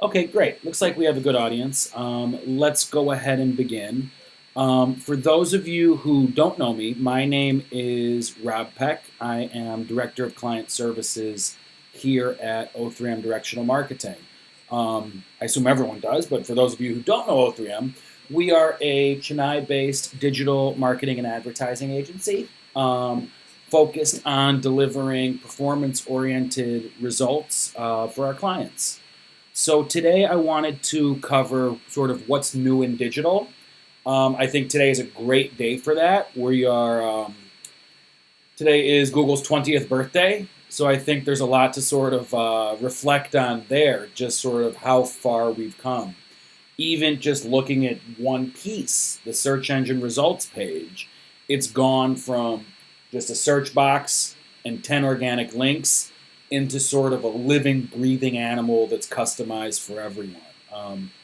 Okay, great. Looks like we have a good audience. Let's go ahead and begin. For those of you who don't know me, my name is Rob Peck. I am Director of Client Services here at O3M Directional Marketing. I assume everyone does, but for those of you who don't know O3M, we are a Chennai-based digital marketing and advertising agency focused on delivering performance-oriented results for our clients. So today I wanted to cover sort of what's new in digital. I think today is a great day for that. Today is Google's 20th birthday, so I think there's a lot to sort of reflect on there, just sort of how far we've come. Even just looking at one piece, the search engine results page, it's gone from just a search box and 10 organic links into sort of a living, breathing animal that's customized for everyone.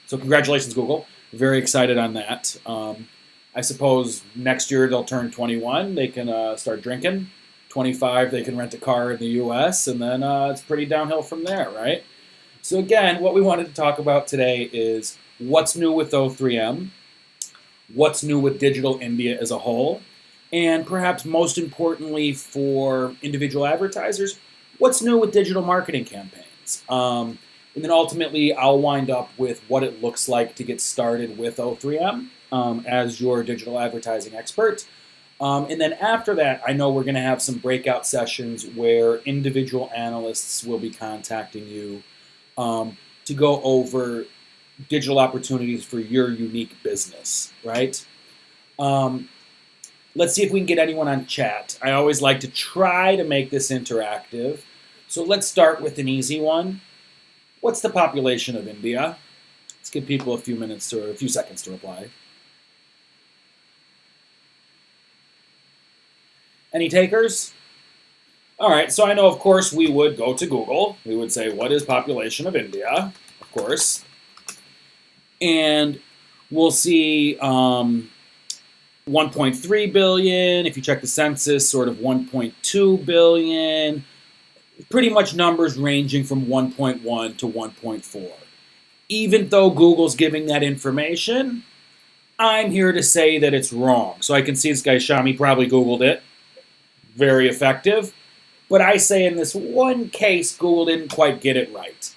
So congratulations, Google. Very excited on that. I suppose next year they'll turn 21. They can start drinking. 25, they can rent a car in the U.S., and then it's pretty downhill from there, right? So again, what we wanted to talk about today is what's new with O3M, what's new with digital India as a whole, and perhaps most importantly for individual advertisers, what's new with digital marketing campaigns? And then ultimately, I'll wind up with what it looks like to get started with O3M as your digital advertising expert. And then after that, I know we're going to have some breakout sessions where individual analysts will be contacting you to go over digital opportunities for your unique business, right? Let's see if we can get anyone on chat. I always like to try to make this interactive. So let's start with an easy one. What's the population of India? Let's give people a few seconds to reply. Any takers? All right, so I know, of course, we would go to Google. We would say, what is population of India? Of course. And we'll see 1.3 billion. If you check the census, sort of 1.2 billion. Pretty much numbers ranging from 1.1 to 1.4. Even though Google's giving that information, I'm here to say that it's wrong. So I can see this guy Shami probably Googled it. Very effective. But I say in this one case, Google didn't quite get it right.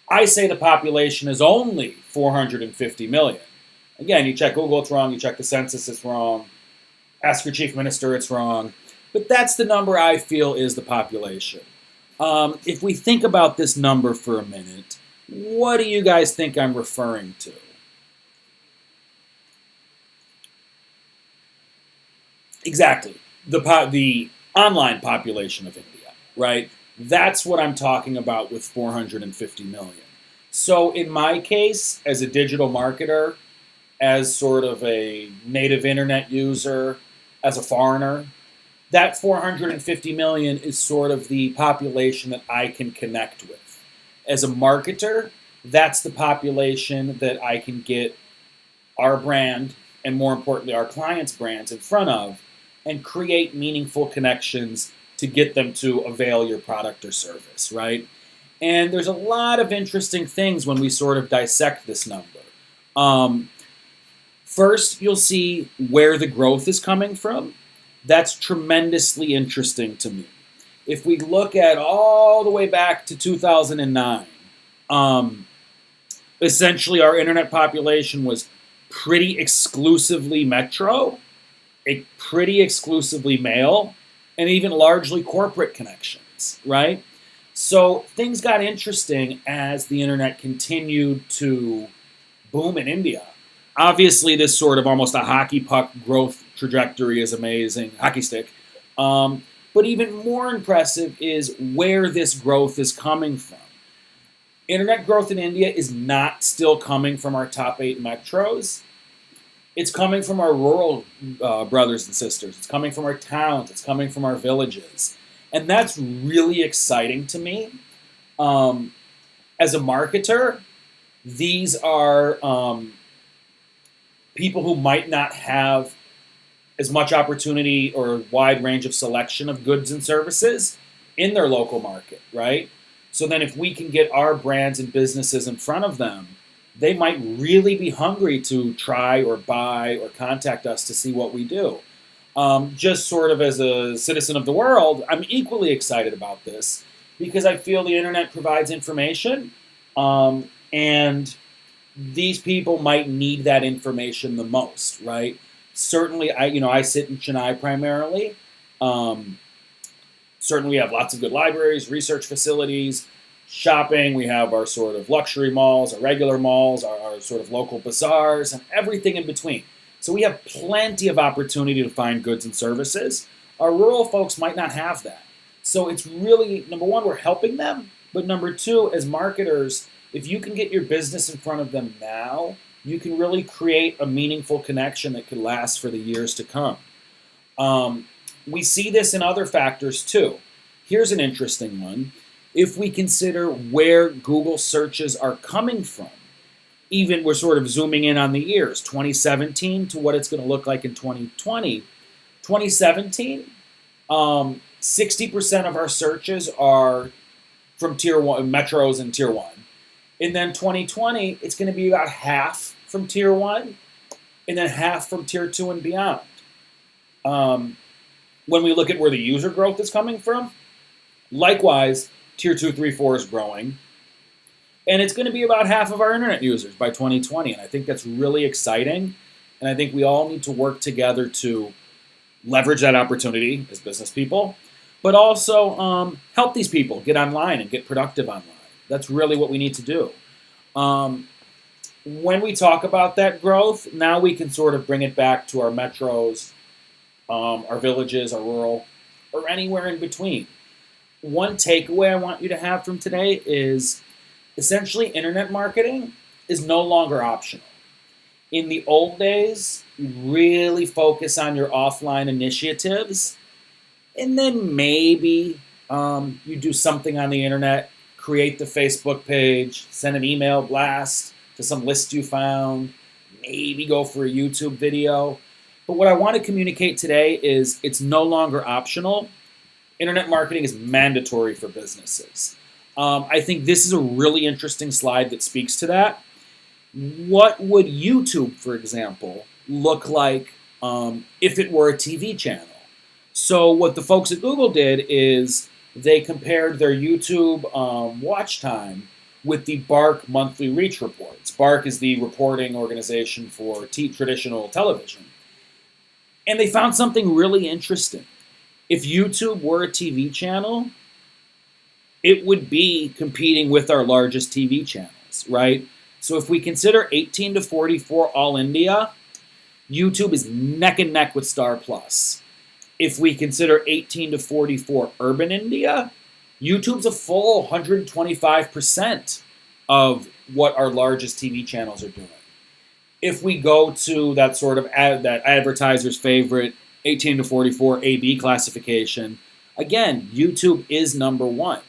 I say the population is only 450 million. Again, you check Google, it's wrong. You check the census, it's wrong. Ask your chief minister, it's wrong. But that's the number I feel is the population. If we think about this number for a minute, what do you guys think I'm referring to? Exactly. The online population of India, right? That's what I'm talking about with 450 million. So in my case, as a digital marketer, as sort of a native internet user, as a foreigner, that 450 million is sort of the population that I can connect with. As a marketer, that's the population that I can get our brand, and more importantly, our clients' brands in front of, and create meaningful connections to get them to avail your product or service, right? And there's a lot of interesting things when we sort of dissect this number. First, you'll see where the growth is coming from. That's tremendously interesting to me. If we look at all the way back to 2009, essentially our internet population was pretty exclusively metro, pretty exclusively male, and even largely corporate connections, right? So things got interesting as the internet continued to boom in India. Obviously, this sort of almost a hockey puck growth trajectory is amazing, hockey stick. But even more impressive is where this growth is coming from. Internet growth in India is not still coming from our top 8 metros. It's coming from our rural brothers and sisters. It's coming from our towns. It's coming from our villages. And that's really exciting to me. As a marketer, these are people who might not have as much opportunity or wide range of selection of goods and services in their local market, right? So then if we can get our brands and businesses in front of them, they might really be hungry to try or buy or contact us to see what we do. Just sort of as a citizen of the world, I'm equally excited about this because I feel the internet provides information, and these people might need that information the most, right? Certainly, I sit in Chennai primarily. Um, Certainly, we have lots of good libraries, research facilities, shopping. We have our sort of luxury malls, our regular malls, our sort of local bazaars, and everything in between. So we have plenty of opportunity to find goods and services. Our rural folks might not have that. So it's really, number one, we're helping them. But number two, as marketers, if you can get your business in front of them now, you can really create a meaningful connection that could last for the years to come. We see this in other factors too. Here's an interesting one. If we consider where Google searches are coming from, even we're sort of zooming in on the years, 2017 to what it's going to look like in 2020. 2017, 60% of our searches are from tier one, metros and tier one. And then 2020, it's going to be about half from tier one, and then half from tier two and beyond. When we look at where the user growth is coming from, likewise, tier 2, 3, 4 is growing. And it's going to be about half of our internet users by 2020. And I think that's really exciting. And I think we all need to work together to leverage that opportunity as business people, but also help these people get online and get productive online. That's really what we need to do. When we talk about that growth, now we can sort of bring it back to our metros, our villages, our rural, or anywhere in between. One takeaway I want you to have from today is essentially internet marketing is no longer optional. In the old days, you really focus on your offline initiatives, and then maybe you do something on the internet, create the Facebook page, send an email blast to some list you found, maybe go for a YouTube video. But what I want to communicate today is it's no longer optional. Internet marketing is mandatory for businesses. I think this is a really interesting slide that speaks to that. What would YouTube, for example, look like if it were a TV channel? So what the folks at Google did is they compared their YouTube watch time with the Bark monthly reach reports. Bark is the reporting organization for traditional television. And they found something really interesting. If YouTube were a TV channel, it would be competing with our largest TV channels, right? So if we consider 18 to 44 all India, YouTube is neck and neck with Star Plus. If we consider 18 to 44 urban India, YouTube's a full 125% of what our largest TV channels are doing. If we go to that sort of that advertiser's favorite 18 to 44 AB classification, again, YouTube is number one.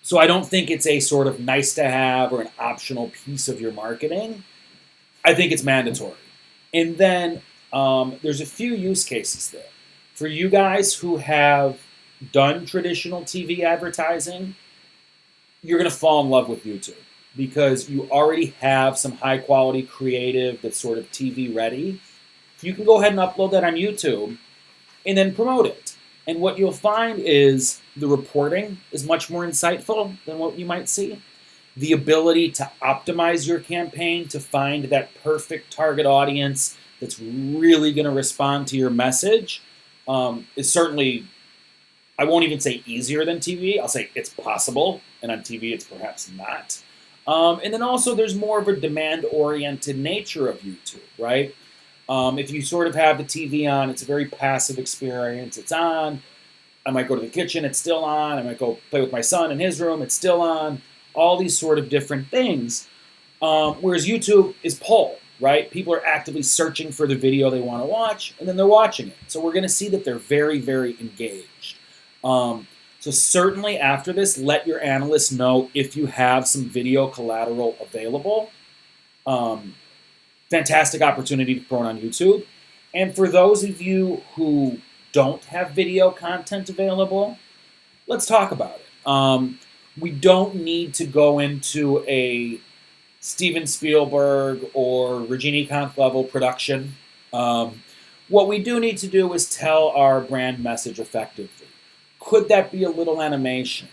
So I don't think it's a sort of nice to have or an optional piece of your marketing. I think it's mandatory. And then there's a few use cases there. For you guys who have done traditional TV advertising, you're going to fall in love with YouTube because you already have some high quality creative that's sort of TV ready. You can go ahead and upload that on YouTube and then promote it. And what you'll find is the reporting is much more insightful than what you might see. The ability to optimize your campaign to find that perfect target audience that's really going to respond to your message is certainly, I won't even say easier than TV. I'll say it's possible, and on TV it's perhaps not. And then also there's more of a demand-oriented nature of YouTube, right? If you sort of have the TV on, it's a very passive experience. It's on. I might go to the kitchen, it's still on. I might go play with my son in his room, it's still on. All these sort of different things. Whereas YouTube is pull, right? People are actively searching for the video they want to watch, and then they're watching it. So we're going to see that they're very, very engaged. So certainly after this, let your analysts know if you have some video collateral available. Fantastic opportunity to promote on YouTube. And for those of you who don't have video content available, Let's talk about it. We don't need to go into a Steven Spielberg or Regina Kant level production. What we do need to do is tell our brand message effectively. Could that be a little animation?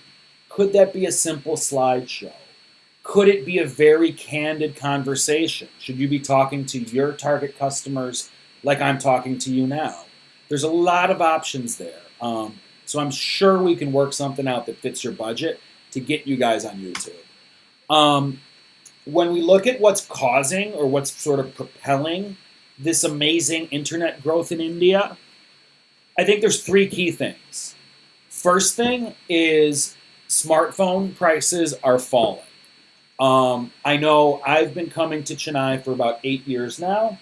Could that be a simple slideshow? Could it be a very candid conversation? Should you be talking to your target customers like I'm talking to you now? There's a lot of options there. So I'm sure we can work something out that fits your budget to get you guys on YouTube. When we look at what's causing or what's sort of propelling this amazing internet growth in India, I think there's three key things. First thing is smartphone prices are falling. I know I've been coming to Chennai for about 8 years now,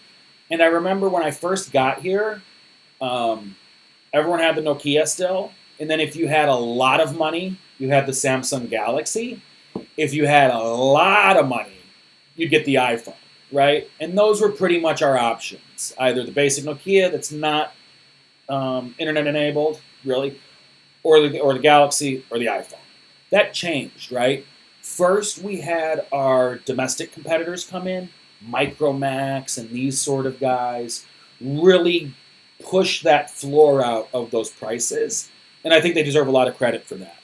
and I remember when I first got here, everyone had the Nokia still, and then if you had a lot of money, you had the Samsung Galaxy. If you had a lot of money, you'd get the iPhone, right? And those were pretty much our options. Either the basic Nokia that's not internet enabled, really, or the Galaxy or the iPhone. That changed, right? First, we had our domestic competitors come in, Micromax and these sort of guys, really push that floor out of those prices. And I think they deserve a lot of credit for that.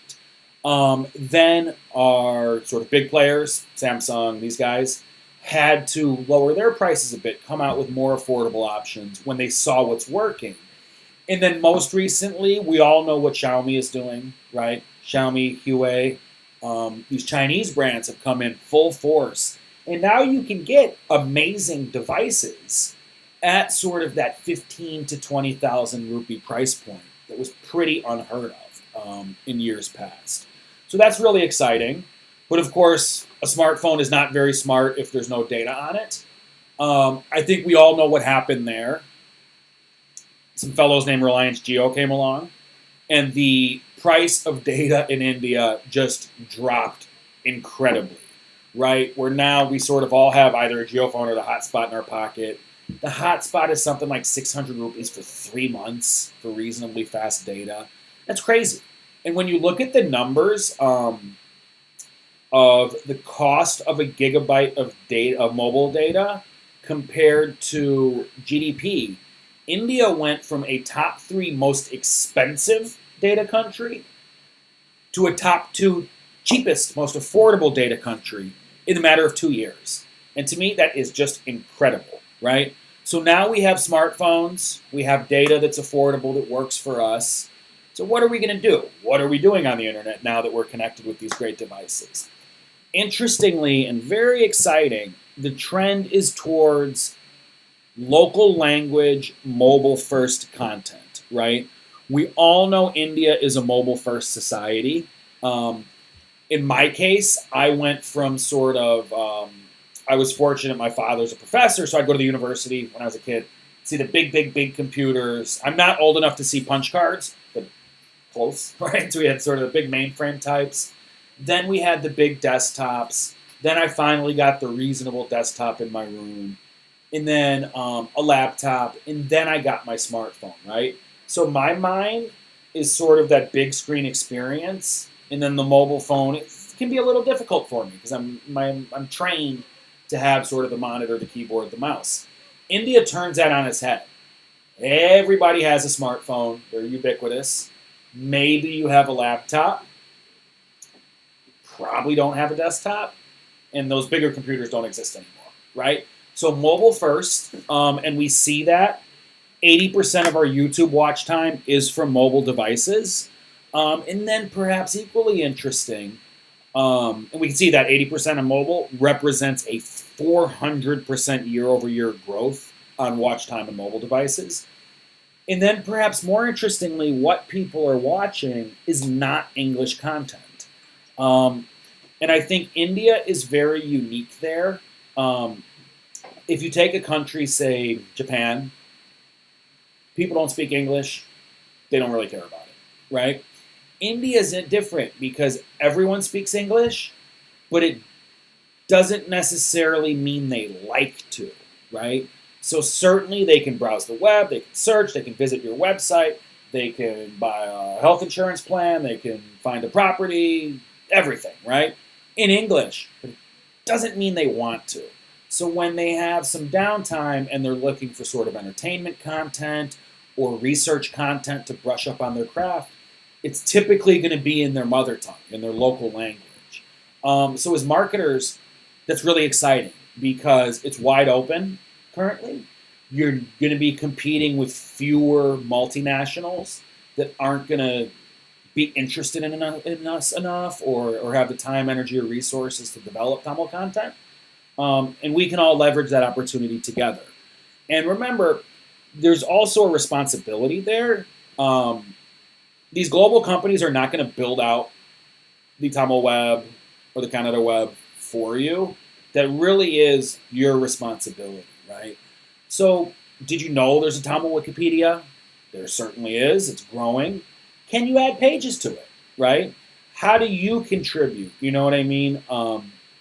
Then our sort of big players, Samsung, these guys, had to lower their prices a bit, come out with more affordable options when they saw what's working. And then most recently, we all know what Xiaomi is doing, right? Xiaomi, Huawei, these Chinese brands have come in full force. And now you can get amazing devices at sort of that 15 to 20,000 rupee price point that was pretty unheard of in years past. So that's really exciting. But of course, a smartphone is not very smart if there's no data on it. I think we all know what happened there. Some fellows named Reliance Jio came along, and the price of data in India just dropped incredibly, right? Where now we sort of all have either a Jio phone or the hotspot in our pocket. The hotspot is something like 600 rupees for 3 months for reasonably fast data. That's crazy. And when you look at the numbers of the cost of a gigabyte of data, of mobile data, compared to GDP, India went from a top 3 most expensive data country to a top 2 cheapest, most affordable data country in a matter of 2 years. And to me, that is just incredible, right? So now we have smartphones, we have data that's affordable, that works for us. So what are we going to do? What are we doing on the internet now that we're connected with these great devices? Interestingly and very exciting, the trend is towards local language, mobile-first content, right? We all know India is a mobile-first society. In my case, I went from sort of, I was fortunate my father's a professor, so I'd go to the university when I was a kid, see the big computers. I'm not old enough to see punch cards, but close, right? So we had sort of the big mainframe types. Then we had the big desktops. Then I finally got the reasonable desktop in my room. And then a laptop, and then I got my smartphone, right? So my mind is sort of that big screen experience, and then the mobile phone, it can be a little difficult for me because I'm trained to have sort of the monitor, the keyboard, the mouse. India turns that on its head. Everybody has a smartphone. They're ubiquitous. Maybe you have a laptop. Probably don't have a desktop. And those bigger computers don't exist anymore, right? So mobile first, and we see that 80% of our YouTube watch time is from mobile devices. And then perhaps equally interesting, and we can see that 80% on mobile represents a 400% year-over-year growth on watch time on mobile devices. And then perhaps more interestingly, what people are watching is not English content. And I think India is very unique there. If you take a country, say Japan, people don't speak English, they don't really care about it, right? India isn't different because everyone speaks English, but it doesn't necessarily mean they like to, right? So certainly they can browse the web, they can search, they can visit your website, They can buy a health insurance plan. They can find a property, everything, right? In English. But it doesn't mean they want to. So when they have some downtime and they're looking for sort of entertainment content or research content to brush up on their craft, it's typically going to be in their mother tongue, in their local language. So as marketers, that's really exciting because it's wide open currently. You're going to be competing with fewer multinationals that aren't going to be interested in us enough or have the time, energy, or resources to develop Tamil content. And we can all leverage that opportunity together. And remember, there's also a responsibility there. These global companies are not going to build out the Tamil web or the Kannada web for you. That really is your responsibility, right? So, did you know there's a Tamil Wikipedia? There certainly is. It's growing. Can you add pages to it, right? How do you contribute? You know what I mean?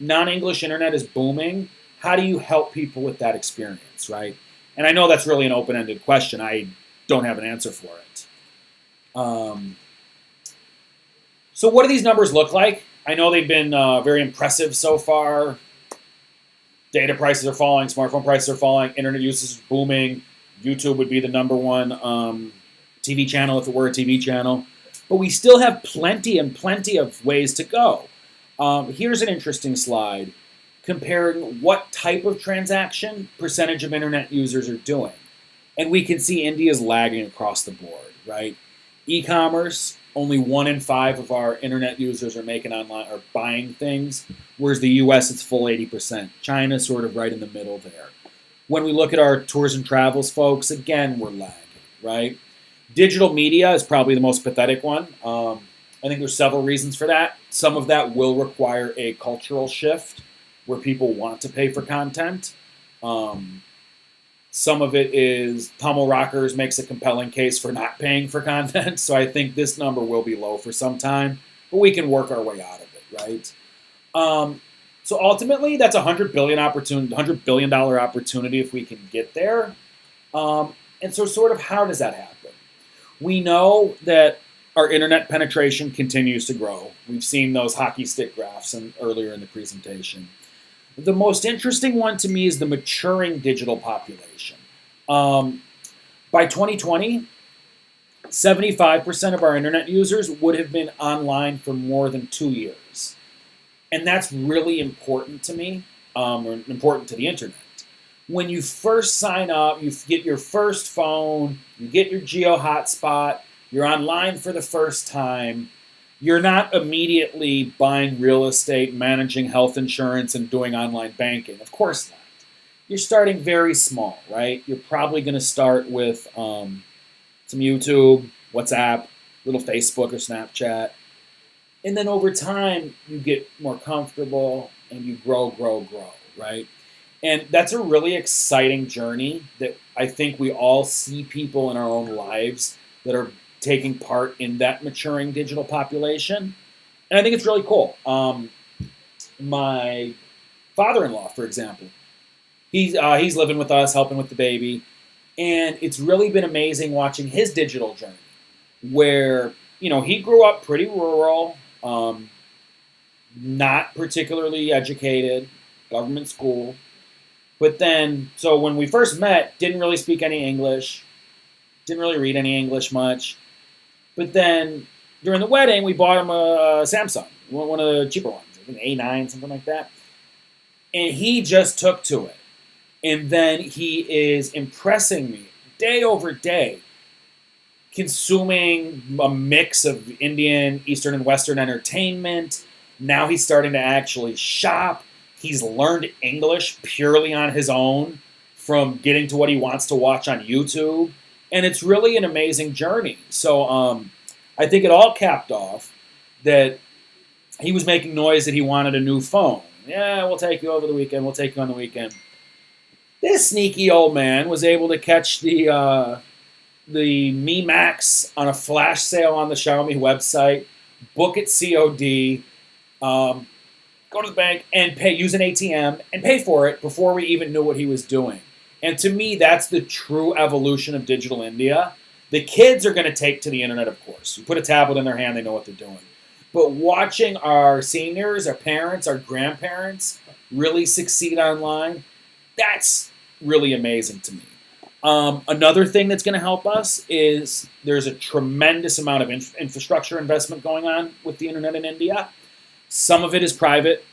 Non-English internet is booming. How do you help people with that experience, right? And I know that's really an open-ended question. I don't have an answer for it. So what do these numbers look like? I know they've been very impressive so far. Data prices are falling, smartphone prices are falling, internet usage is booming. YouTube would be the number one TV channel if it were a TV channel. But we still have plenty of ways to go. Here's an interesting slide comparing what type of transaction percentage of internet users are doing. And we can see India's lagging across the board, right? E-commerce, only 1 in 5 of our internet users are making online or buying things, whereas the US, it's full 80%. China's sort of right in the middle there. When we look at our tours and travels folks, again, we're lagging, right? Digital media is probably the most pathetic one. I think there's several reasons for that. Some of that will require a cultural shift where people want to pay for content. Some of it is Tamil Rockers makes a compelling case for not paying for content. So I think this number will be low for some time, but we can work our way out of it, right? So ultimately, that's $100 billion opportunity if we can get there. And so sort of how does that happen? We know that our internet penetration continues to grow. We've seen those hockey stick graphs earlier in the presentation. The most interesting one to me is the maturing digital population. By 2020, 75% of our internet users would have been online for more than 2 years. And that's really important to me, or important to the internet. When you first sign up, you get your first phone, you get your geo hotspot, you're online for the first time, you're not immediately buying real estate, managing health insurance, and doing online banking. Of course not. You're starting very small, right? You're probably going to start with some YouTube, WhatsApp, little Facebook or Snapchat. And then over time, you get more comfortable and you grow, right? And that's a really exciting journey that I think we all see people in our own lives that are taking part in that maturing digital population. And I think it's really cool. My father-in-law, for example, he's living with us, helping with the baby. And it's really been amazing watching his digital journey where, he grew up pretty rural, not particularly educated, government school. But then, so when we first met, didn't really speak any English, didn't really read any English much. But then during the wedding, we bought him a Samsung, one of the cheaper ones, I think A9, something like that. And he just took to it. And then he is impressing me day over day, consuming a mix of Indian, Eastern, and Western entertainment. Now he's starting to actually shop. He's learned English purely on his own from getting to what he wants to watch on YouTube. And it's really an amazing journey. So I think it all capped off that he was making noise that he wanted a new phone. Yeah, we'll take you over the weekend. We'll take you on the weekend. This sneaky old man was able to catch the Mi Max on a flash sale on the Xiaomi website, book it COD, go to the bank and use an ATM and pay for it before we even knew what he was doing. And to me, that's the true evolution of digital India. The kids are going to take to the internet, of course. You put a tablet in their hand, they know what they're doing. But watching our seniors, our parents, our grandparents really succeed online, that's really amazing to me. Another thing that's going to help us is there's a tremendous amount of infrastructure investment going on with the internet in India. Some of it is private,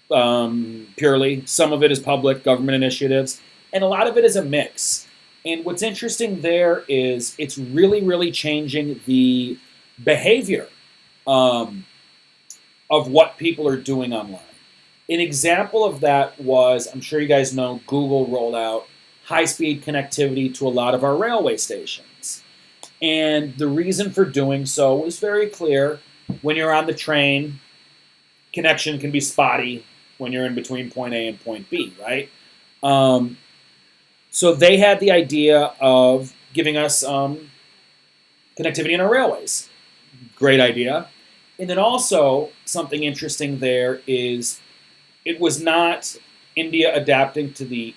purely. Some of it is public, government initiatives. And a lot of it is a mix. And what's interesting there is it's really, really changing the behavior of what people are doing online. An example of that was, I'm sure you guys know, Google rolled out high-speed connectivity to a lot of our railway stations. And the reason for doing so was very clear. When you're on the train, connection can be spotty when you're in between point A and point B, right? So they had the idea of giving us connectivity in our railways. Great idea. And then also, something interesting there is it was not India adapting to the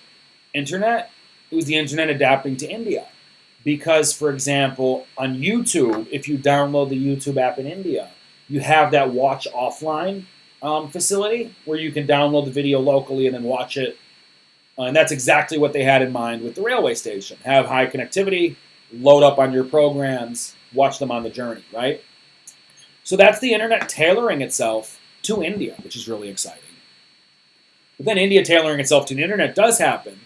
internet. It was the internet adapting to India. Because, for example, on YouTube, if you download the YouTube app in India, you have that watch offline facility where you can download the video locally and then watch it. And that's exactly what they had in mind with the railway station. Have high connectivity, load up on your programs, watch them on the journey, right? So that's the internet tailoring itself to India, which is really exciting. But then India tailoring itself to the internet does happen.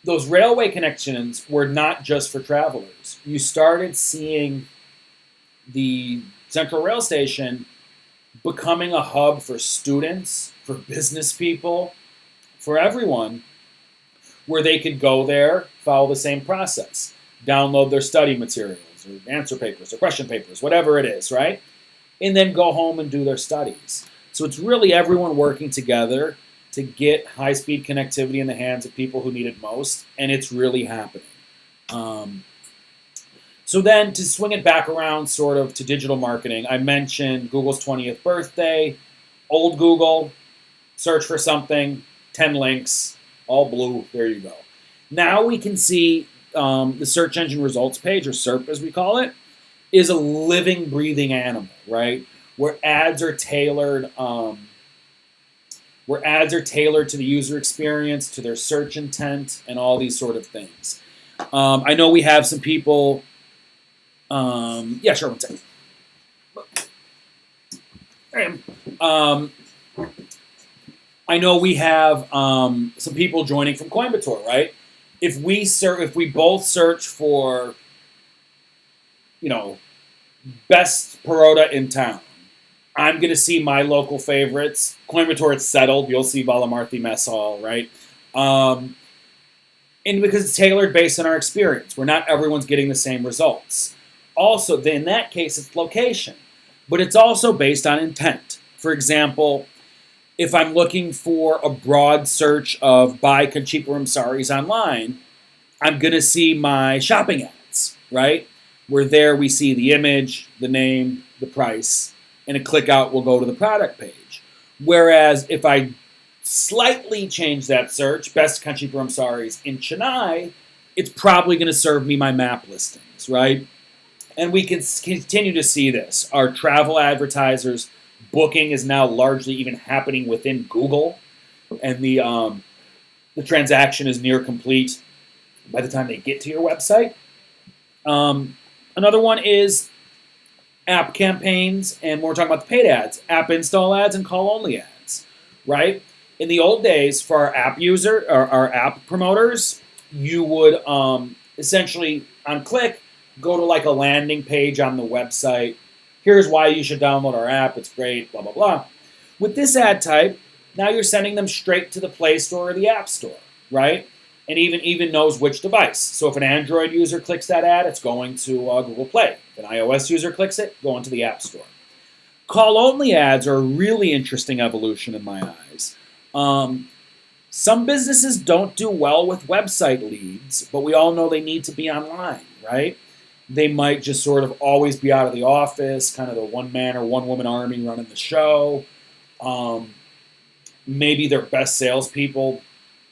Those railway connections were not just for travelers. You started seeing the Central Rail Station becoming a hub for students, for business people, for everyone, where they could go there, follow the same process, download their study materials, or answer papers, or question papers, whatever it is, right? And then go home and do their studies. So it's really everyone working together to get high-speed connectivity in the hands of people who need it most, and it's really happening. So then to swing it back around sort of to digital marketing, I mentioned Google's 20th birthday, old Google, search for something, 10 links, all blue, there you go. Now we can see the search engine results page, or SERP as we call it, is a living, breathing animal, right? Where ads are tailored to the user experience, to their search intent, and all these sort of things. I know we have some people. Yeah, sure, one second. I know we have some people joining from Coimbatore, right? If we both search for, best parota in town, I'm going to see my local favorites. Coimbatore, it's settled. You'll see Valamarthi Mess Hall, right? And because it's tailored based on our experience, where not everyone's getting the same results. Also, in that case, it's location. But it's also based on intent. For example, if I'm looking for a broad search of buy Kanchipuram saris online, I'm going to see my shopping ads, right? Where there we see the image, the name, the price, and a click out will go to the product page. Whereas if I slightly change that search, best Kanchipuram saris in Chennai, it's probably going to serve me my map listings, right? And we can continue to see this. Our travel advertisers booking is now largely even happening within Google, and the transaction is near complete by the time they get to your website. Another one is app campaigns, and we're talking about the paid ads, app install ads, and call-only ads, right? In the old days, for our app user or our app promoters, you would essentially, on click, go to like a landing page on the website. Here's why you should download our app. It's great, blah, blah, blah. With this ad type, now you're sending them straight to the Play Store or the App Store, right? And even knows which device. So if an Android user clicks that ad, it's going to Google Play. If an iOS user clicks it, going to the App Store. Call-only ads are a really interesting evolution in my eyes. Some businesses don't do well with website leads, but we all know they need to be online, right? They might just sort of always be out of the office, kind of the one-man or one-woman army running the show. Maybe their best salespeople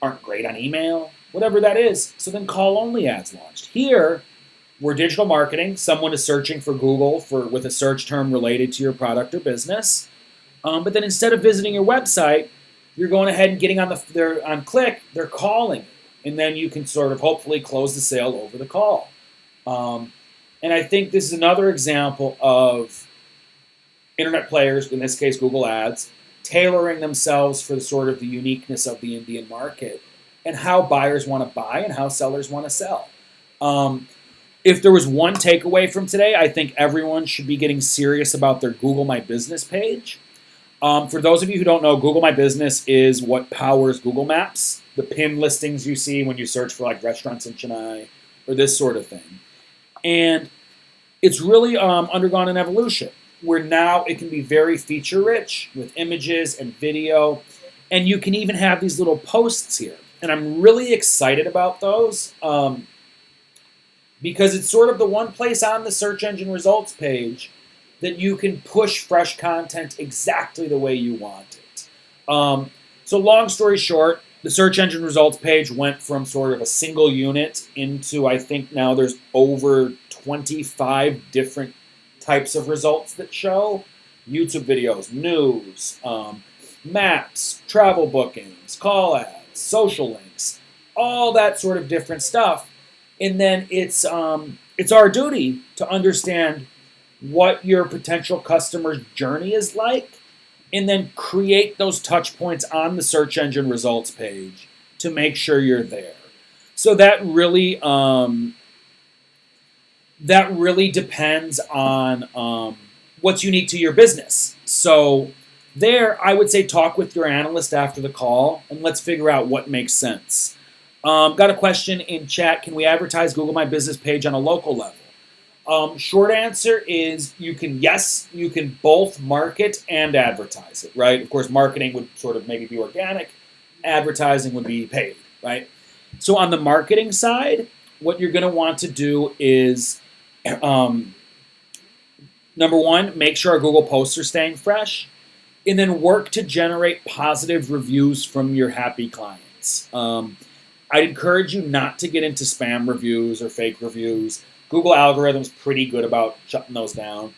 aren't great on email, whatever that is. So then call-only ads launched. Here, we're digital marketing. Someone is searching for Google with a search term related to your product or business. But then instead of visiting your website, you're going ahead and getting on click, they're calling you. And then you can sort of hopefully close the sale over the call. And I think this is another example of internet players, in this case Google Ads, tailoring themselves for the uniqueness of the Indian market and how buyers want to buy and how sellers want to sell. If there was one takeaway from today, I think everyone should be getting serious about their Google My Business page. For those of you who don't know, Google My Business is what powers Google Maps, the pin listings you see when you search for like restaurants in Chennai or this sort of thing. And it's really undergone an evolution where now it can be very feature-rich with images and video, and you can even have these little posts here. And I'm really excited about those because it's sort of the one place on the search engine results page that you can push fresh content exactly the way you want it. So long story short, the search engine results page went from sort of a single unit into, I think now there's over 25 different types of results that show YouTube videos, news, maps, travel bookings, call ads, social links, all that sort of different stuff. And then it's our duty to understand what your potential customer's journey is like, and then create those touch points on the search engine results page to make sure you're there. So that really depends on what's unique to your business. So there, I would say talk with your analyst after the call, and let's figure out what makes sense. Got a question in chat. Can we advertise Google My Business page on a local level? Short answer is you can both market and advertise it, right? Of course, marketing would sort of maybe be organic. Advertising would be paid, right? So on the marketing side, what you're going to want to do is, number one, make sure our Google posts are staying fresh, and then work to generate positive reviews from your happy clients. I'd encourage you not to get into spam reviews or fake reviews. Google algorithm's pretty good about shutting those down.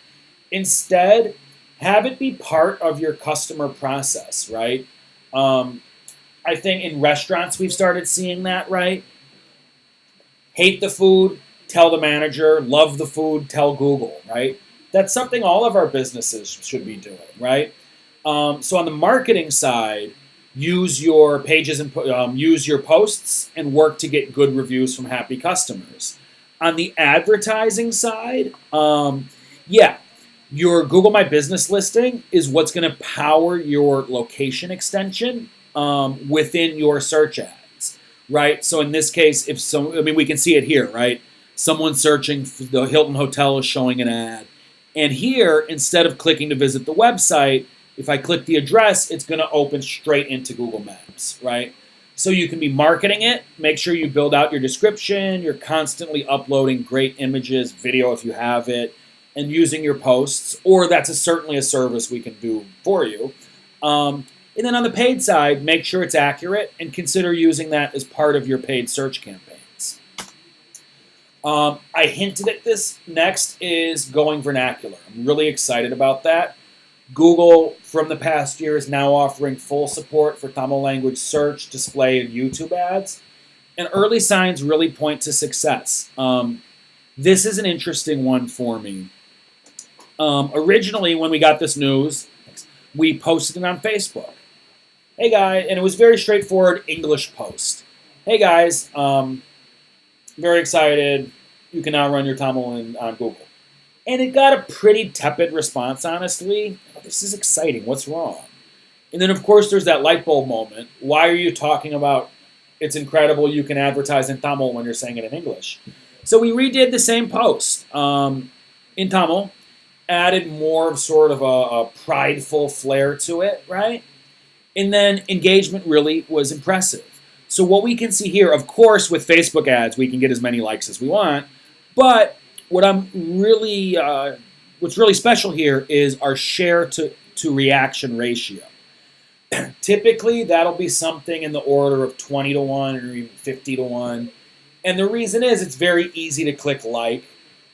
Instead, have it be part of your customer process, right? I think in restaurants we've started seeing that, right? Hate the food, tell the manager. Love the food, tell Google, right? That's something all of our businesses should be doing, right? So on the marketing side, use your pages and use your posts and work to get good reviews from happy customers. On the advertising side, your Google My Business listing is what's going to power your location extension within your search ads, right? So in this case, we can see it here, right? Someone searching for the Hilton Hotel is showing an ad. And here, instead of clicking to visit the website, if I click the address, it's going to open straight into Google Maps, right? So you can be marketing it. Make sure you build out your description. You're constantly uploading great images, video if you have it, and using your posts. Or that's certainly a service we can do for you. And then on the paid side, make sure it's accurate and consider using that as part of your paid search campaigns. I hinted at this. Next is going vernacular. I'm really excited about that. Google, from the past year, is now offering full support for Tamil language search, display, and YouTube ads. And early signs really point to success. This is an interesting one for me. Originally, when we got this news, we posted it on Facebook. Hey, guys, and it was very straightforward English post. Hey, guys, very excited. You can now run your Tamil on Google. And it got a pretty tepid response, honestly. Oh, this is exciting. What's wrong? And then, of course, there's that light bulb moment. Why are you talking about it's incredible you can advertise in Tamil when you're saying it in English? So we redid the same post in Tamil, added more of sort of a prideful flair to it, right? And then engagement really was impressive. So what we can see here, of course, with Facebook ads, we can get as many likes as we want, but what's really special here is our share to reaction ratio. Typically, that'll be something in the order of 20 to 1 or even 50 to 1. And the reason is it's very easy to click like.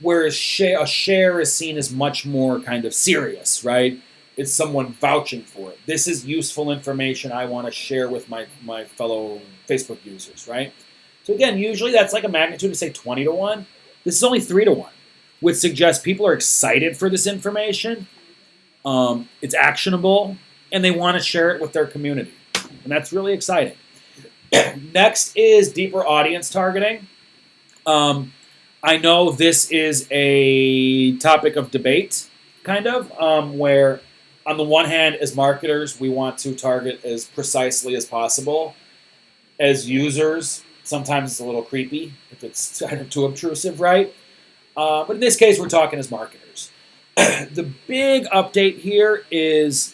Whereas a share is seen as much more kind of serious, right? It's someone vouching for it. This is useful information I want to share with my fellow Facebook users, right? So again, usually that's like a magnitude of, say, 20 to 1. This is only 3 to 1, which suggests people are excited for this information. It's actionable, and they want to share it with their community. And that's really exciting. Next is deeper audience targeting. I know this is a topic of debate, kind of, where on the one hand, as marketers, we want to target as precisely as possible. As users, sometimes it's a little creepy if it's kind of too obtrusive, right? But in this case, we're talking as marketers. The big update here is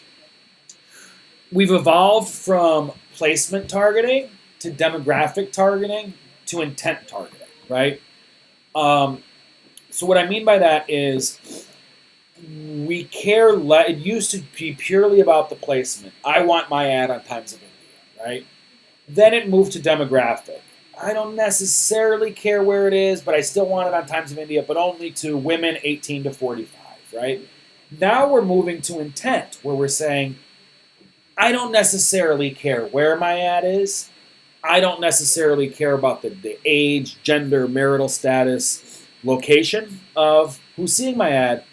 we've evolved from placement targeting to demographic targeting to intent targeting, right? So what I mean by that is we care less. It used to be purely about the placement. I want my ad on Times of India, right? Then it moved to demographic. I don't necessarily care where it is, but I still want it on Times of India, but only to women 18 to 45, right? Now we're moving to intent, where we're saying, I don't necessarily care where my ad is. I don't necessarily care about the age, gender, marital status, location of who's seeing my ad.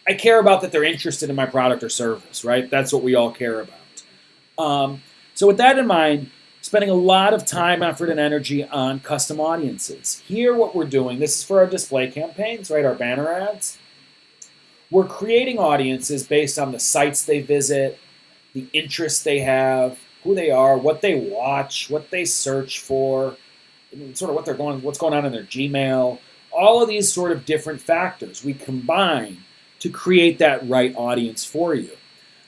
I care about that they're interested in my product or service, right? That's what we all care about. So with that in mind, spending a lot of time, effort, and energy on custom audiences. Here, what we're doing, this is for our display campaigns, right? Our banner ads. We're creating audiences based on the sites they visit, the interests they have, who they are, what they watch, what they search for, sort of what's going on in their Gmail. All of these sort of different factors we combine to create that right audience for you.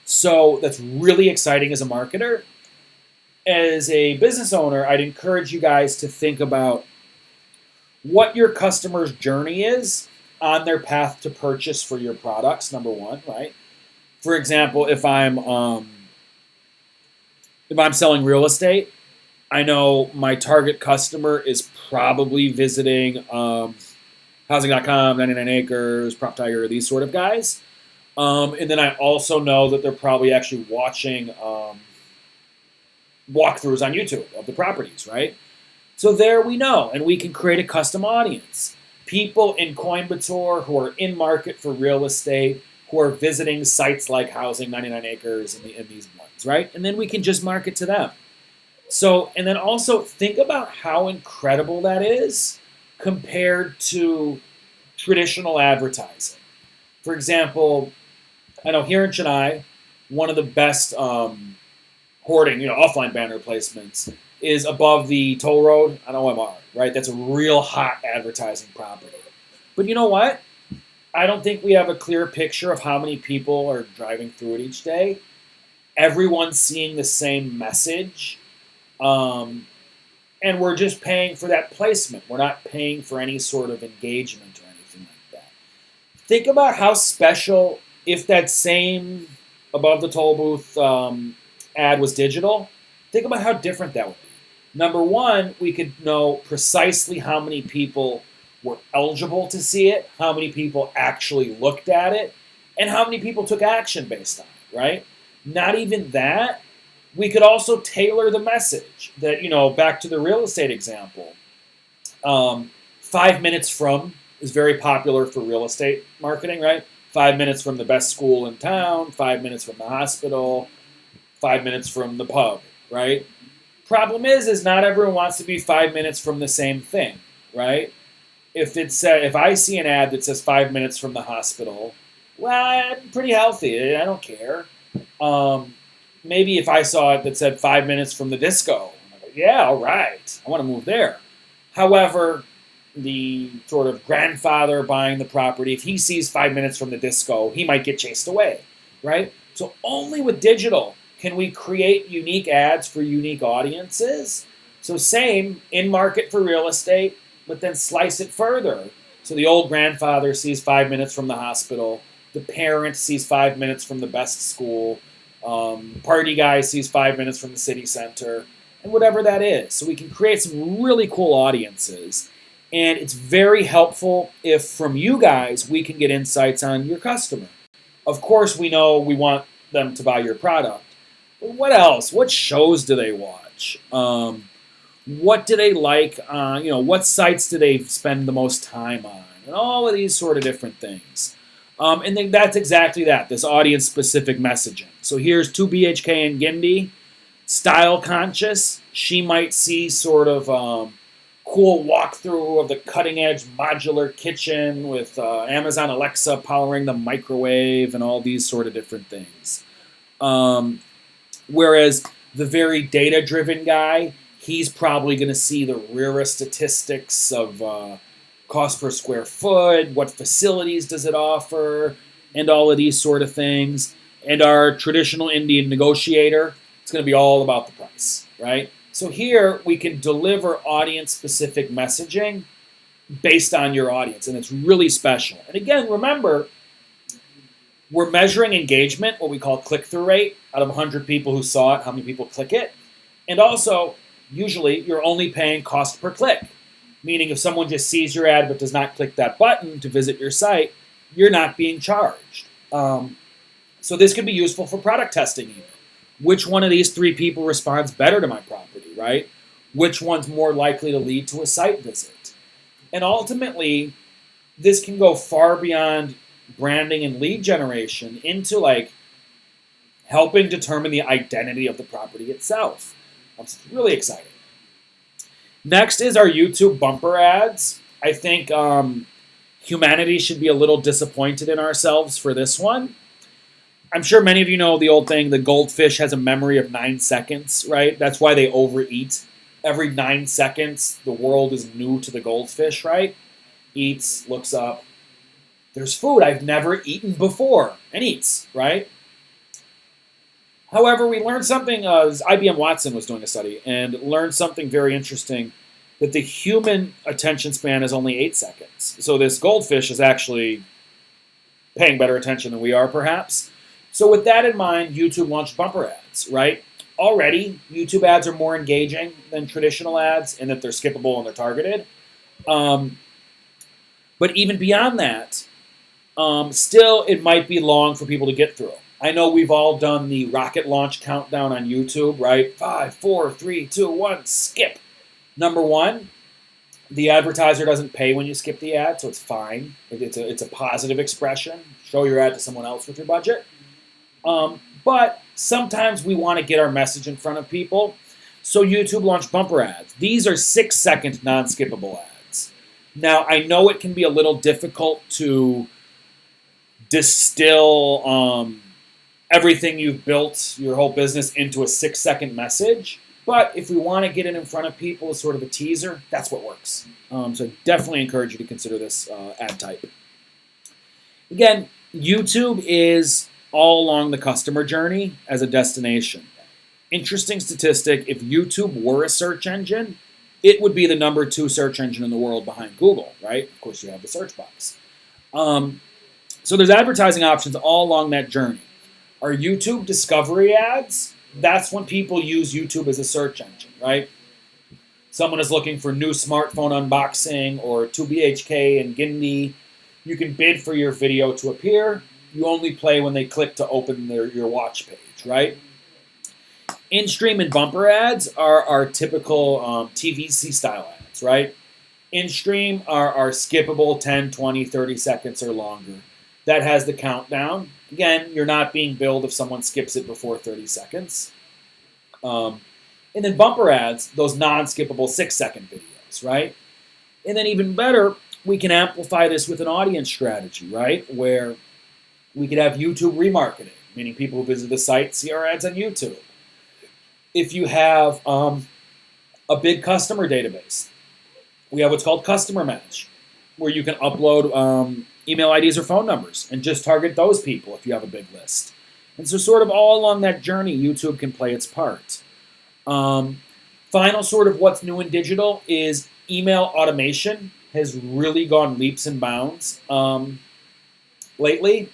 So that's really exciting as a marketer. As a business owner, I'd encourage you guys to think about what your customer's journey is on their path to purchase for your products, number one, right? For example, if I'm selling real estate, I know my target customer is probably visiting housing.com, 99 Acres, Prop Tiger, these sort of guys. And then I also know that they're probably actually watching walkthroughs on YouTube of the properties, right? So there we know, and we can create a custom audience. People in Coimbatore who are in market for real estate, who are visiting sites like Housing, 99 Acres, and these ones, right? And then we can just market to them. So, and then also think about how incredible that is compared to traditional advertising. For example, I know here in Chennai, one of the best hoarding, offline banner placements is above the toll road on OMR, right? That's a real hot advertising property. But you know what? I don't think we have a clear picture of how many people are driving through it each day. Everyone's seeing the same message. And we're just paying for that placement. We're not paying for any sort of engagement or anything like that. Think about how special if that same above the toll booth ad was digital. Think about how different that would be. Number one, we could know precisely how many people were eligible to see it, how many people actually looked at it, and how many people took action based on it, right? Not even that. We could also tailor the message that, back to the real estate example. 5 minutes from is very popular for real estate marketing, right? 5 minutes from the best school in town, 5 minutes from the hospital, 5 minutes from the pub, right? Problem is not everyone wants to be 5 minutes from the same thing, right? If I see an ad that says 5 minutes from the hospital, well, I'm pretty healthy. I don't care. Maybe if I saw it that said 5 minutes from the disco, I'm like, yeah, all right, I want to move there. However, the sort of grandfather buying the property, if he sees 5 minutes from the disco, he might get chased away, right? So only with digital can we create unique ads for unique audiences. So same in market for real estate, but then slice it further. So the old grandfather sees 5 minutes from the hospital, the parent sees 5 minutes from the best school, party guy sees 5 minutes from the city center, and whatever that is. So we can create some really cool audiences. And it's very helpful if from you guys we can get insights on your customer. Of course, we know we want them to buy your product. But what else? What shows do they watch? What do they like? What sites do they spend the most time on? And all of these sort of different things. And then that's exactly that, this audience-specific messaging. So here's 2BHK and Gindi, style conscious. She might see sort of cool walkthrough of the cutting-edge modular kitchen with Amazon Alexa powering the microwave and all these sort of different things. Whereas the very data-driven guy, he's probably going to see the RERA statistics of cost per square foot, what facilities does it offer, and all of these sort of things. And our traditional Indian negotiator, it's going to be all about the price, right? So here we can deliver audience-specific messaging based on your audience, and it's really special. And again, remember, we're measuring engagement, what we call click-through rate, out of 100 people who saw it, how many people click it. And also, usually, you're only paying cost per click. Meaning if someone just sees your ad but does not click that button to visit your site, you're not being charged. So this could be useful for product testing even. Which one of these 3 people responds better to my property, right? Which one's more likely to lead to a site visit? And ultimately, this can go far beyond branding and lead generation into like helping determine the identity of the property itself. It's really exciting. Next is our YouTube bumper ads. I think humanity should be a little disappointed in ourselves for this one. I'm sure many of you know the old thing, the goldfish has a memory of 9 seconds, right? That's why they overeat. Every 9 seconds, the world is new to the goldfish, right? Eats, looks up. There's food I've never eaten before, and eats, right? However, we learned something, IBM Watson was doing a study, and learned something very interesting, that the human attention span is only 8 seconds. So this goldfish is actually paying better attention than we are, perhaps. So with that in mind, YouTube launched bumper ads, right? Already, YouTube ads are more engaging than traditional ads in that they're skippable and they're targeted. But even beyond that, still it might be long for people to get through. I know we've all done the rocket launch countdown on YouTube, right? 5, 4, 3, 2, 1, skip. Number 1, the advertiser doesn't pay when you skip the ad, so it's fine. It's a positive expression. Show your ad to someone else with your budget. But sometimes we want to get our message in front of people, so YouTube launched bumper ads. These are 6-second non-skippable ads. Now, I know it can be a little difficult to distill everything you've built, your whole business, into a 6-second message. But if we want to get it in front of people as sort of a teaser, that's what works. So I definitely encourage you to consider this ad type. Again, YouTube is all along the customer journey as a destination. Interesting statistic, if YouTube were a search engine, it would be the number 2 search engine in the world behind Google, right? Of course, you have the search box. So there's advertising options all along that journey. Our YouTube discovery ads, that's when people use YouTube as a search engine, right? Someone is looking for new smartphone unboxing or 2BHK and Gindi. You can bid for your video to appear. You only play when they click to open your watch page, right? In-stream and bumper ads are our typical TVC style ads, right? In-stream are skippable 10, 20, 30 seconds or longer. That has the countdown. Again, you're not being billed if someone skips it before 30 seconds. And then bumper ads, those non-skippable 6-second videos, right? And then even better, we can amplify this with an audience strategy, right? Where we could have YouTube remarketing, meaning people who visit the site see our ads on YouTube. If you have a big customer database, we have what's called Customer Match, where you can upload email IDs or phone numbers and just target those people if you have a big list. And so sort of all along that journey, YouTube can play its part. Final sort of what's new in digital is email automation has really gone leaps and bounds lately.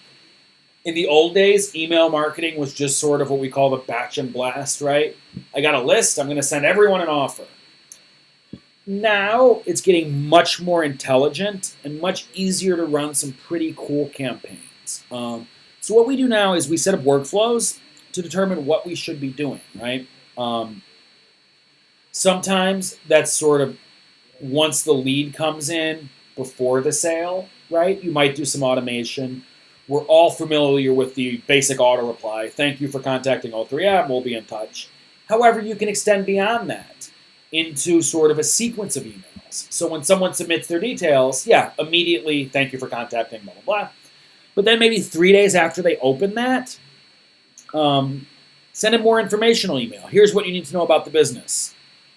In the old days, email marketing was just sort of what we call the batch and blast, right? I got a list, I'm going to send everyone an offer. Now it's getting much more intelligent and much easier to run some pretty cool campaigns. So what we do now is we set up workflows to determine what we should be doing, right? Sometimes that's sort of once the lead comes in before the sale, right? You might do some automation. We're all familiar with the basic auto reply. Thank you for contacting O3M. We'll be in touch. However, you can extend beyond that into sort of a sequence of emails. So when someone submits their details, yeah, immediately, thank you for contacting, blah, blah, blah. But then maybe 3 days after they open that, send a more informational email. Here's what you need to know about the business.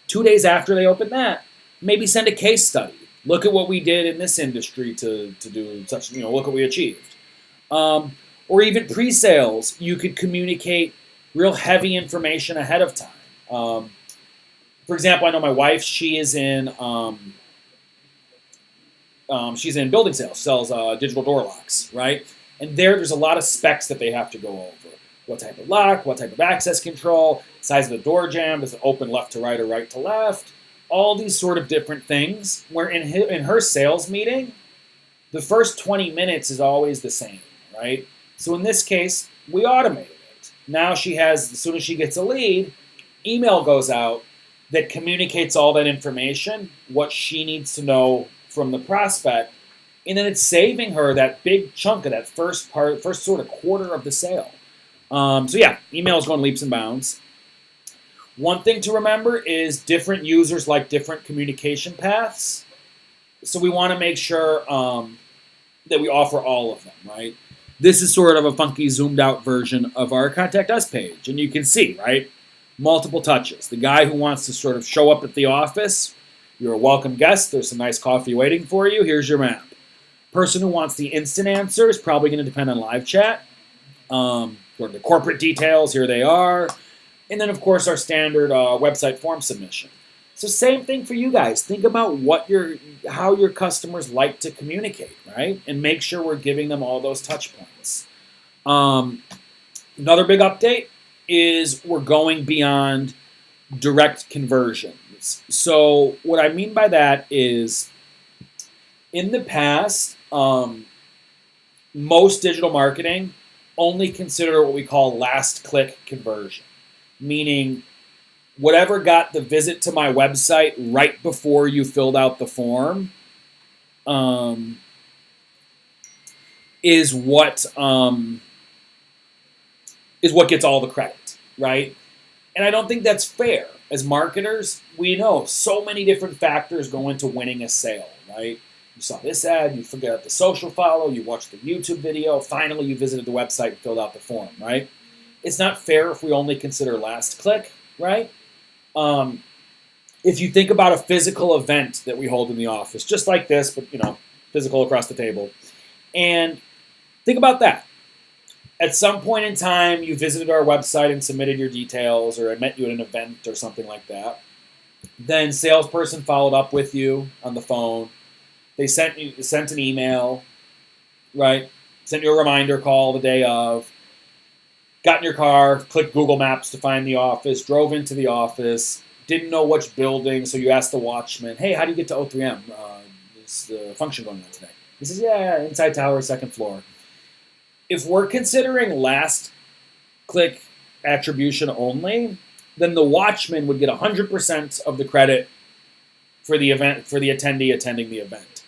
2 days after they open that, maybe send a case study. Look at what we did in this industry to do such, look what we achieved. Or even pre-sales, you could communicate real heavy information ahead of time. For example, I know my wife, she's in building sales, sells digital door locks, right? And there's a lot of specs that they have to go over. What type of lock, what type of access control, size of the door jamb, does it open left to right or right to left? All these sort of different things, where in her sales meeting, the first 20 minutes is always the same, right? So in this case, we automated it. Now she has, as soon as she gets a lead, email goes out that communicates all that information, what she needs to know from the prospect, and then it's saving her that big chunk of that first sort of quarter of the sale. So yeah, email is going leaps and bounds. One thing to remember is different users like different communication paths. So we want to make sure that we offer all of them, right? This is sort of a funky zoomed out version of our Contact Us page. And you can see, right, multiple touches. The guy who wants to sort of show up at the office, you're a welcome guest. There's some nice coffee waiting for you. Here's your map. Person who wants the instant answer is probably going to depend on live chat. For the corporate details, here they are. And then, of course, our standard website form submission. So same thing for you guys. Think about how your customers like to communicate, right? And make sure we're giving them all those touch points. Another big update is we're going beyond direct conversions. So what I mean by that is in the past, most digital marketing only consider what we call last click conversion, meaning whatever got the visit to my website right before you filled out the form is what gets all the credit, right? And I don't think that's fair. As marketers, we know so many different factors go into winning a sale, right? You saw this ad, you forgot the social follow, you watched the YouTube video, finally you visited the website and filled out the form, right? It's not fair if we only consider last click, right? If you think about a physical event that we hold in the office, just like this, but physical across the table, and think about that. At some point in time, you visited our website and submitted your details, or I met you at an event or something like that. Then salesperson followed up with you on the phone. They sent an email, right? Sent you a reminder call the day of. Got in your car, clicked Google Maps to find the office, drove into the office, didn't know which building, so you asked the watchman, hey, how do you get to O3M? Is the function going on today? He says, yeah, inside tower, second floor. If we're considering last click attribution only, then the watchman would get 100% of the credit for the event, for the attendee attending the event.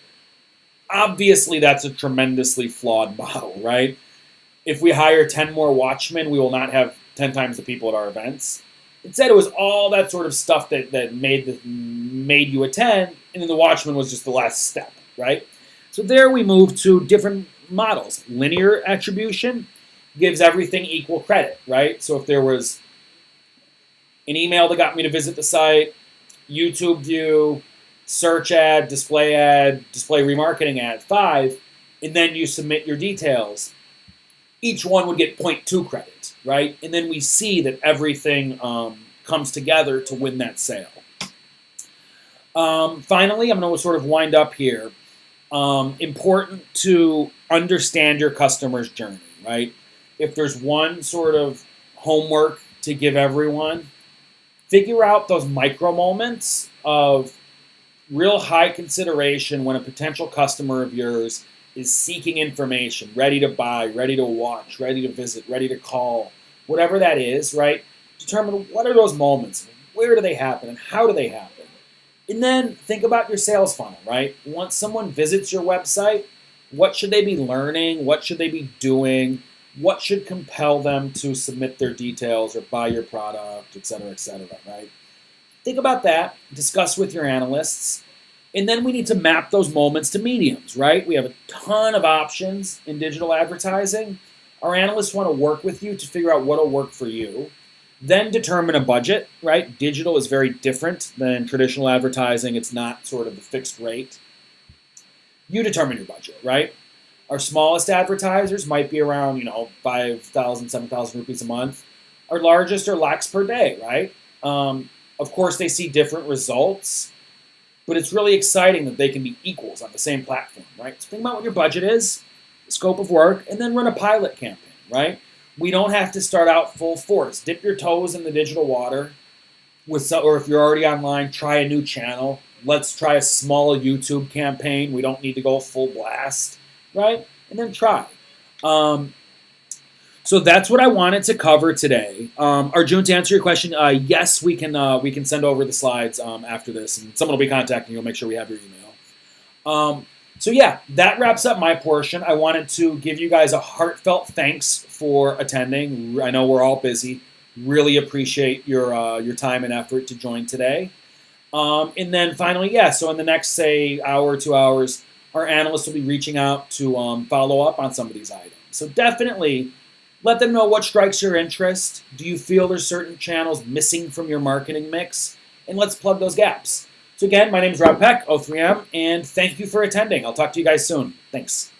Obviously, that's a tremendously flawed model, right? If we hire 10 more watchmen, we will not have 10 times the people at our events. Instead, it was all that sort of stuff that made you attend, and then the watchman was just the last step, right? So there we move to different models. Linear attribution gives everything equal credit, right? So if there was an email that got me to visit the site, YouTube view, search ad, display remarketing ad, 5, and then you submit your details, each one would get 0.2 credit, right? And then we see that everything comes together to win that sale. Finally, I'm going to sort of wind up here. Important to understand your customer's journey, right? If there's one sort of homework to give everyone, figure out those micro moments of real high consideration when a potential customer of yours is seeking information, ready to buy, ready to watch, ready to visit, ready to call, whatever that is, right? Determine what are those moments, where do they happen, and how do they happen? And then think about your sales funnel, right? Once someone visits your website, what should they be learning? What should they be doing? What should compel them to submit their details or buy your product, et cetera, right? Think about that, discuss with your analysts, and then we need to map those moments to mediums, right? We have a ton of options in digital advertising. Our analysts want to work with you to figure out what will work for you. Then determine a budget, right? Digital is very different than traditional advertising. It's not sort of a fixed rate. You determine your budget, right? Our smallest advertisers might be around, 5,000, 7,000 rupees a month. Our largest are lakhs per day, right? Of course, they see different results, but it's really exciting that they can be equals on the same platform, right? So think about what your budget is, the scope of work, and then run a pilot campaign, right? We don't have to start out full force. Dip your toes in the digital water, or if you're already online, try a new channel. Let's try a small YouTube campaign. We don't need to go full blast, right? And then try. So that's what I wanted to cover today. Arjun, to answer your question, yes, we can send over the slides after this, and someone will be contacting you. We'll make sure we have your email. So yeah, that wraps up my portion. I wanted to give you guys a heartfelt thanks for attending. I know we're all busy. Really appreciate your time and effort to join today. And then finally, so in the next, say, hour, 2 hours, our analysts will be reaching out to follow up on some of these items. So definitely let them know what strikes your interest. Do you feel there's certain channels missing from your marketing mix? And let's plug those gaps. So again, my name is Rob Peck, O3M, and thank you for attending. I'll talk to you guys soon. Thanks.